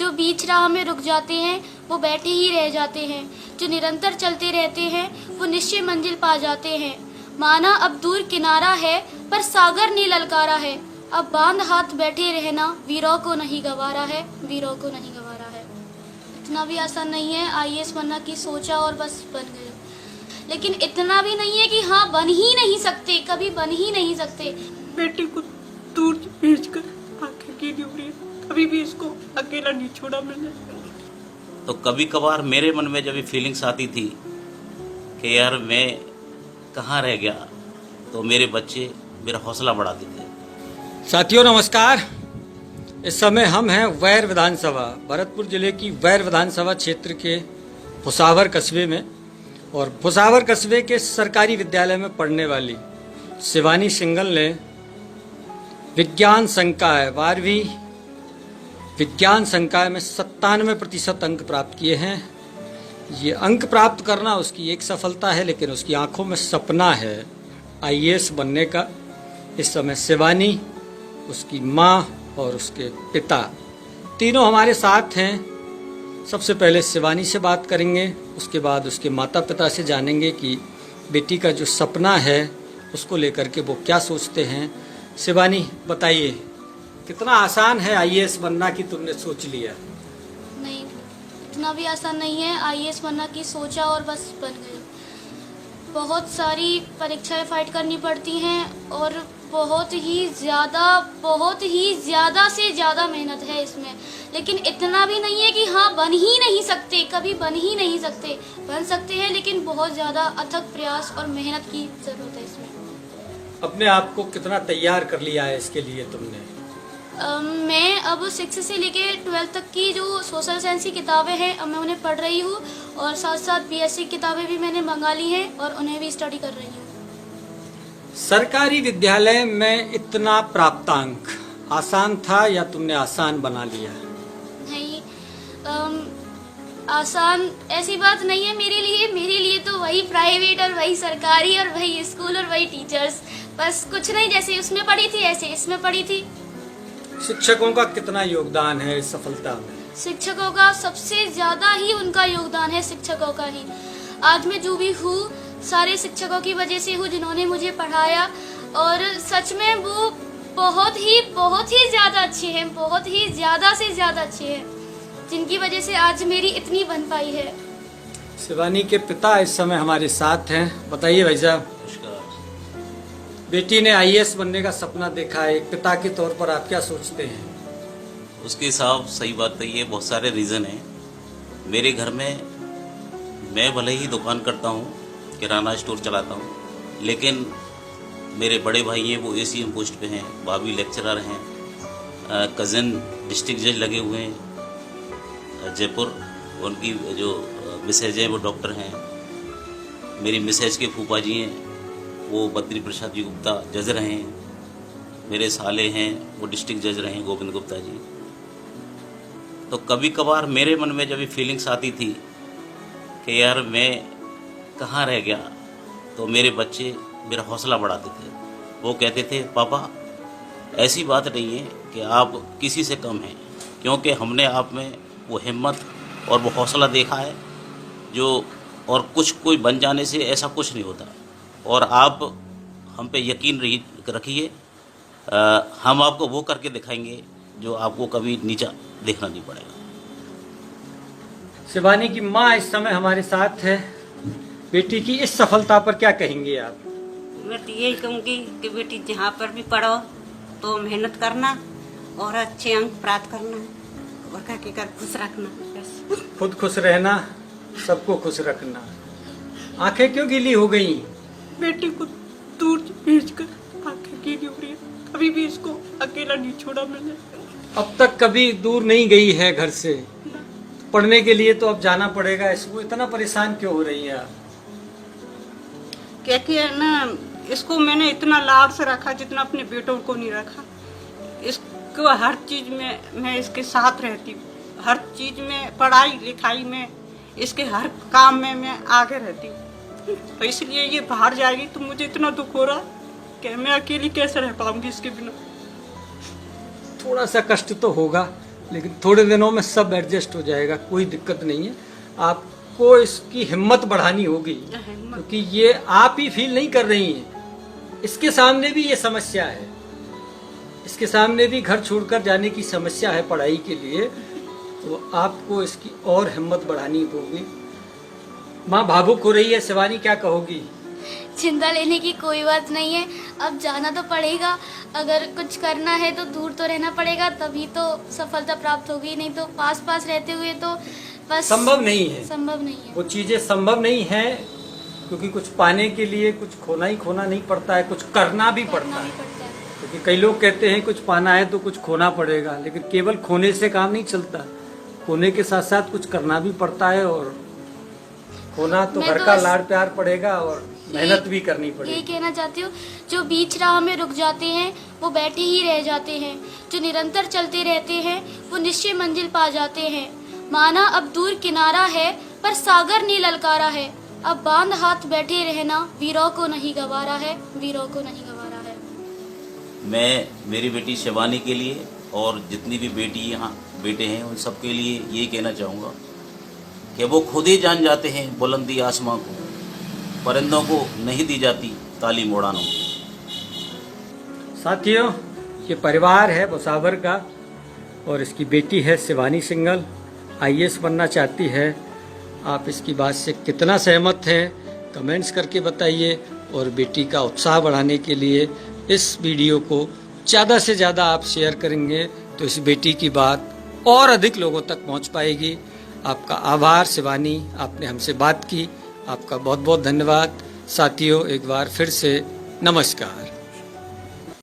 जो बीच राह में रुक जाते हैं वो बैठे ही रह जाते हैं, जो निरंतर चलते रहते हैं वो निश्चय मंजिल पा जाते हैं। माना अब दूर किनारा है पर सागर ने ललकारा है, अब बांध हाथ बैठे रहना वीरों को नहीं गवारा है, वीरों को नहीं गवारा है। इतना भी आसान नहीं है आईएएस बनना कि सोचा और बस बन गए, लेकिन इतना भी नहीं है कि हाँ बन ही नहीं सकते, कभी बन ही नहीं सकते। बेटी को दूर भेजकर आंखें गिरी हुई है, कभी भी इसको अकेला नहीं छोड़ा मैंने। तो कभी कभार मेरे मन में जब ये फीलिंग्स आती थी कि यार मैं कहाँ रह गया, तो मेरे बच्चे मेरा हौसला बढ़ाते थे। साथियों नमस्कार। इस समय हम हैं वैर विधानसभा, भरतपुर जिले की वैर विधानसभा क्षेत्र के भुसावर कस्बे में, और भुसावर कस्बे के सरकारी विद्यालय में पढ़ने वाली शिवानी सिंघल ने विज्ञान संकाय 12वीं विज्ञान संकाय में 97% अंक प्राप्त किए हैं। ये अंक प्राप्त करना उसकी एक सफलता है, लेकिन उसकी आंखों में सपना है आईएएस बनने का। इस समय शिवानी, उसकी माँ और उसके पिता तीनों हमारे साथ हैं। सबसे पहले शिवानी से बात करेंगे, उसके बाद उसके माता पिता से जानेंगे कि बेटी का जो सपना है उसको लेकर के वो क्या सोचते हैं। शिवानी बताइए, कितना आसान है आईएएस बनना कि तुमने सोच लिया? नहीं, इतना भी आसान नहीं है आईएएस बनना कि सोचा और बस बन गए। बहुत सारी परीक्षाएं फाइट करनी पड़ती हैं और बहुत ही ज़्यादा से ज़्यादा मेहनत है इसमें, लेकिन इतना भी नहीं है कि हाँ बन ही नहीं सकते, कभी बन ही नहीं सकते। बन सकते हैं, लेकिन बहुत ज़्यादा अथक प्रयास और मेहनत की ज़रूरत है इसमें। अपने आप को कितना तैयार कर लिया है इसके लिए तुमने? मैं अब 6 से लेके 12 तक की जो सोशल साइंस की किताबें हैं अब मैं उन्हें पढ़ रही हूँ, और साथ साथ बीएससी किताबें भी मैंने मंगा ली हैं और उन्हें भी स्टडी कर रही हूँ। सरकारी विद्यालय में इतना प्राप्तांक आसान था या तुमने आसान बना लिया? नहीं, आसान ऐसी बात नहीं है मेरे लिए तो वही प्राइवेट और वही सरकारी और वही स्कूल और वही टीचर्स, बस कुछ नहीं, जैसे उसमें पढ़ी थी ऐसे इसमें पढ़ी थी। शिक्षकों का कितना योगदान है इस सफलता में? शिक्षकों का सबसे ज्यादा ही उनका योगदान है, शिक्षकों का ही। आज मैं जो भी हूँ सारे शिक्षकों की वजह से हूँ, जिन्होंने मुझे पढ़ाया, और सच में वो बहुत ही ज्यादा अच्छे हैं, बहुत ही ज्यादा से ज्यादा अच्छे हैं, जिनकी वजह से आज मेरी इतनी बन पाई है। शिवानी के पिता इस समय हमारे साथ हैं। बताइए भाई साहब, बेटी ने आईएएस बनने का सपना देखा है, एक पिता के तौर पर आप क्या सोचते हैं? उसके हिसाब सही बात है, ये बहुत सारे रीज़न हैं। मेरे घर में मैं भले ही दुकान करता हूँ, किराना स्टोर चलाता हूँ, लेकिन मेरे बड़े भाई हैं वो एसीएम पोस्ट पे हैं, भाभी लेक्चरर हैं, कज़न डिस्ट्रिक्ट जज लगे हुए हैं जयपुर, उनकी जो मिसेज हैं वो डॉक्टर हैं। मेरी मिसेज के फूफा जी हैं वो बद्री प्रसाद जी गुप्ता जज रहे हैं। मेरे साले हैं वो डिस्ट्रिक्ट जज रहे हैं, गोविंद गुप्ता जी। तो कभी कभार मेरे मन में जब ये फीलिंग्स आती थी कि यार मैं कहाँ रह गया, तो मेरे बच्चे मेरा हौसला बढ़ाते थे। वो कहते थे पापा ऐसी बात नहीं है कि आप किसी से कम हैं, क्योंकि हमने आप में वो हिम्मत और वो हौसला देखा है जो, और कुछ कोई बन जाने से ऐसा कुछ नहीं होता, और आप हम पे यकीन रखिए, हम आपको वो करके दिखाएंगे जो आपको कभी नीचा देखना नहीं पड़ेगा। शिवानी की माँ इस समय हमारे साथ है। बेटी की इस सफलता पर क्या कहेंगे आप? मैं तो यही कहूँगी कि बेटी जहाँ पर भी पढ़ो तो मेहनत करना और अच्छे अंक प्राप्त करना, और क्या कर खुश रखना, बस। खुद खुश रहना, सबको खुश रखना। आंखें क्यों गीली हो गई? बेटी को दूर भेजकर आंखें गिरी हुई है, कभी भी इसको अकेला नहीं छोड़ा मैंने। अब तक कभी दूर नहीं गई है घर से पढ़ने के लिए, तो अब जाना पड़ेगा। इसको इतना परेशान क्यों हो रही है आप? क्या है ना, इसको मैंने इतना लाड से रखा जितना अपने बेटों को नहीं रखा। इसको हर चीज में मैं इसके साथ रहती हूँ, हर चीज में, पढ़ाई लिखाई में, इसके हर काम में मैं आगे रहती हूँ। तो इसलिए ये बाहर जाएगी तो मुझे इतना दुख हो रहा कि मैं अकेली कैसे रह पाऊंगी इसके बिना। थोड़ा सा कष्ट तो होगा, लेकिन थोड़े दिनों में सब एडजस्ट हो जाएगा, कोई दिक्कत नहीं है। आपको इसकी हिम्मत बढ़ानी होगी, क्योंकि ये आप ही फील नहीं कर रही हैं, इसके सामने भी ये समस्या है, इसके सामने भी घर छोड़कर जाने की समस्या है पढ़ाई के लिए, तो आपको इसकी और हिम्मत बढ़ानी होगी। माँ भावुक हो रही है, शिवानी क्या कहोगी? चिंता लेने की कोई बात नहीं है, अब जाना तो पड़ेगा। अगर कुछ करना है तो दूर तो रहना पड़ेगा, तभी तो सफलता प्राप्त होगी, नहीं तो पास पास रहते हुए तो बस संभव नहीं है, संभव नहीं है। वो चीजें संभव नहीं है, क्योंकि कुछ पाने के लिए कुछ खोना ही खोना नहीं पड़ता है, कुछ करना भी पड़ता है। क्योंकि कई लोग कहते हैं कुछ पाना है तो कुछ खोना पड़ेगा, लेकिन केवल खोने से काम नहीं चलता, खोने के साथ साथ कुछ करना भी पड़ता है, और खोना तो घर का लाड़ प्यार पड़ेगा और मेहनत भी करनी पड़ेगी। यही कहना चाहती हूँ, जो बीच राह में रुक जाते हैं वो बैठे ही रह जाते हैं, जो निरंतर चलते रहते हैं वो निश्चय मंजिल पा जाते हैं। माना अब दूर किनारा है पर सागर ने ललकारा है, अब बांध हाथ बैठे रहना वीरों को नहीं गवारा है, वीरों को नहीं गवारा है। मैं मेरी बेटी शिवानी के लिए और जितनी भी बेटी यहाँ बेटे हैं उन सबके लिए यही कहना चाहूँगा कि वो खुद ही जान जाते हैं बुलंदी आसमां को, परिंदों को नहीं दी जाती तालीम उड़ानों। साथियों, ये परिवार है भुसावर का और इसकी बेटी है शिवानी सिंघल, IAS बनना चाहती है। आप इसकी बात से कितना सहमत हैं कमेंट्स करके बताइए, और बेटी का उत्साह बढ़ाने के लिए इस वीडियो को ज़्यादा से ज़्यादा आप शेयर करेंगे तो इस बेटी की बात और अधिक लोगों तक पहुंच पाएगी। आपका आभार शिवानी, आपने हमसे बात की, आपका बहुत बहुत धन्यवाद। साथियों, एक बार फिर से नमस्कार।